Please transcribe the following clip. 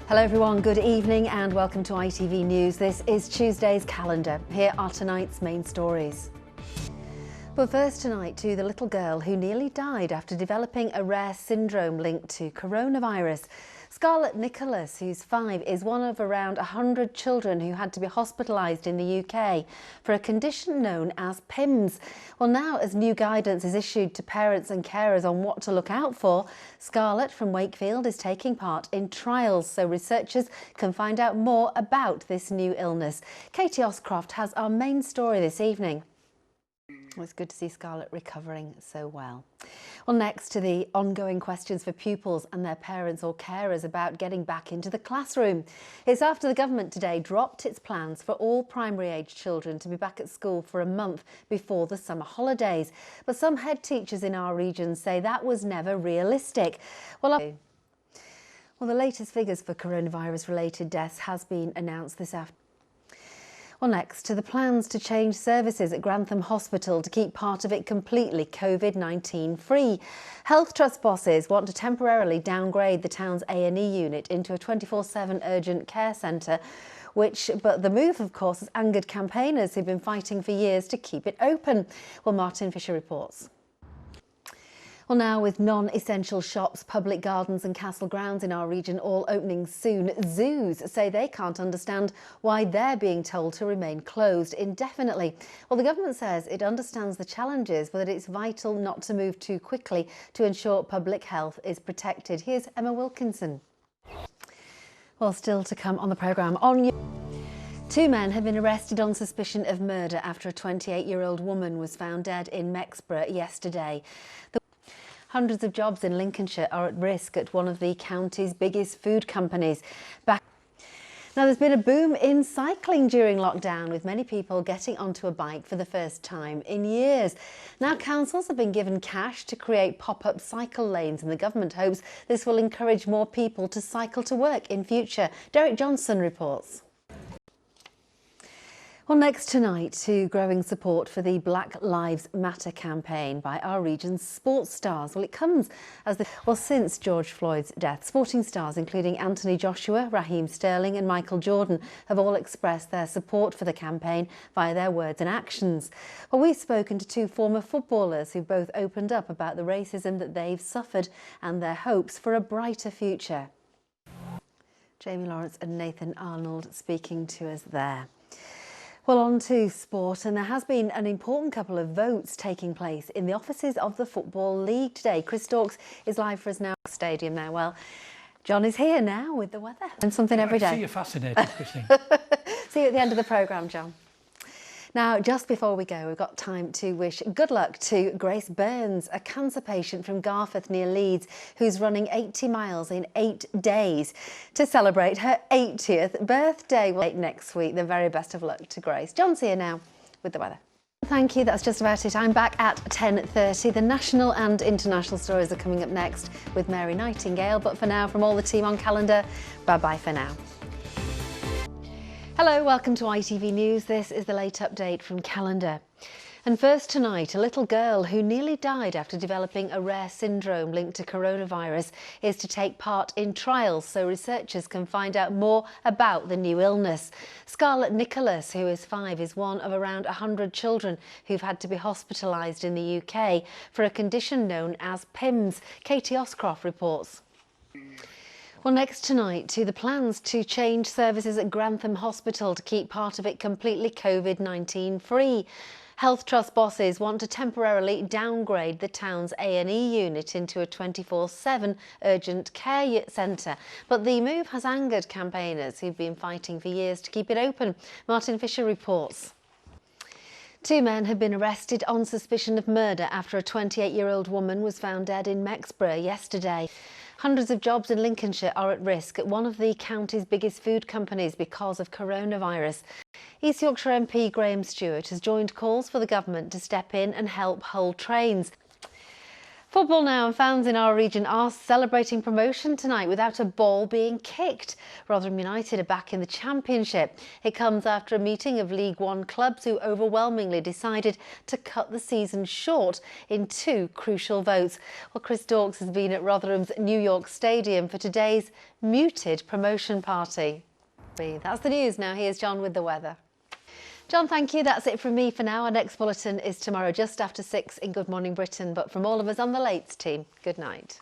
Hello everyone, good evening and welcome to ITV News. This is Tuesday's calendar. Here are tonight's main stories. But first tonight to the little girl who nearly died after developing a rare syndrome linked to coronavirus. Scarlett Nicholas, who's 5, is one of around 100 children who had to be hospitalised in the UK for a condition known as PIMS. Well, now as new guidance is issued to parents and carers on what to look out for, Scarlett from Wakefield is taking part in trials so researchers can find out more about this new illness. Katie Oscroft has our main story this evening. Well, it's good to see Scarlett recovering so well. Well, next to the ongoing questions for pupils and their parents or carers about getting back into the classroom. It's after the government today dropped its plans for all primary age children to be back at school for a month before the summer holidays. But some head teachers in our region say that was never realistic. Well, the latest figures for coronavirus-related deaths has been announced this afternoon. Well, next to the plans to change services at Grantham Hospital to keep part of it completely COVID-19 free. Health Trust bosses want to temporarily downgrade the town's A&E unit into a 24/7 urgent care centre, but the move, of course, has angered campaigners who've been fighting for years to keep it open. Well, Martin Fisher reports. Well, now with non-essential shops, public gardens and castle grounds in our region all opening soon, zoos say they can't understand why they're being told to remain closed indefinitely. Well, the government says it understands the challenges, but that it's vital not to move too quickly to ensure public health is protected. Here's Emma Wilkinson. Well, still to come on the programme. Two men have been arrested on suspicion of murder after a 28-year-old woman was found dead in Mexborough yesterday. Hundreds of jobs in Lincolnshire are at risk at one of the county's biggest food companies. Now, there's been a boom in cycling during lockdown, with many people getting onto a bike for the first time in years. Now, councils have been given cash to create pop-up cycle lanes, and the government hopes this will encourage more people to cycle to work in future. Derek Johnson reports. Well, next tonight to growing support for the Black Lives Matter campaign by our region's sports stars. Well, it comes as since George Floyd's death, sporting stars including Anthony Joshua, Raheem Sterling and Michael Jordan have all expressed their support for the campaign via their words and actions. Well, we've spoken to two former footballers who both opened up about the racism that they've suffered and their hopes for a brighter future. Jamie Lawrence and Nathan Arnold speaking to us there. Well, on to sport, and there has been an important couple of votes taking place in the offices of the Football League today. Chris Stokes is live for us now at the stadium now. Well, John is here now with the weather and something every day. I see you're fascinated, Christine. See you at the end of the programme, John. Now, just before we go, we've got time to wish good luck to Grace Burns, a cancer patient from Garforth near Leeds, who's running 80 miles in 8 days to celebrate her 80th birthday. Well, next week, the very best of luck to Grace. John's here now with the weather. Thank you, that's just about it. I'm back at 10:30. The national and international stories are coming up next with Mary Nightingale. But for now, from all the team on Calendar, bye-bye for now. Hello, welcome to ITV News. This is the late update from Calendar. And first tonight, a little girl who nearly died after developing a rare syndrome linked to coronavirus is to take part in trials so researchers can find out more about the new illness. Scarlett Nicholas, who is 5, is one of around 100 children who've had to be hospitalised in the UK for a condition known as PIMS. Katie Oscroft reports. Well, next tonight to the plans to change services at Grantham Hospital to keep part of it completely COVID-19 free. Health Trust bosses want to temporarily downgrade the town's A&E unit into a 24/7 urgent care centre. But the move has angered campaigners who've been fighting for years to keep it open. Martin Fisher reports. Two men have been arrested on suspicion of murder after a 28-year-old woman was found dead in Mexborough yesterday. Hundreds of jobs in Lincolnshire are at risk at one of the county's biggest food companies because of coronavirus. East Yorkshire MP Graham Stewart has joined calls for the government to step in and help hold trains. Football now, and fans in our region are celebrating promotion tonight without a ball being kicked. Rotherham United are back in the Championship. It comes after a meeting of League One clubs who overwhelmingly decided to cut the season short in two crucial votes. Well, Chris Dawkes has been at Rotherham's New York Stadium for today's muted promotion party. That's the news. Now here's John with the weather. John, thank you. That's it from me for now. Our next bulletin is tomorrow just after 6 in Good Morning Britain. But from all of us on the Lates team, good night.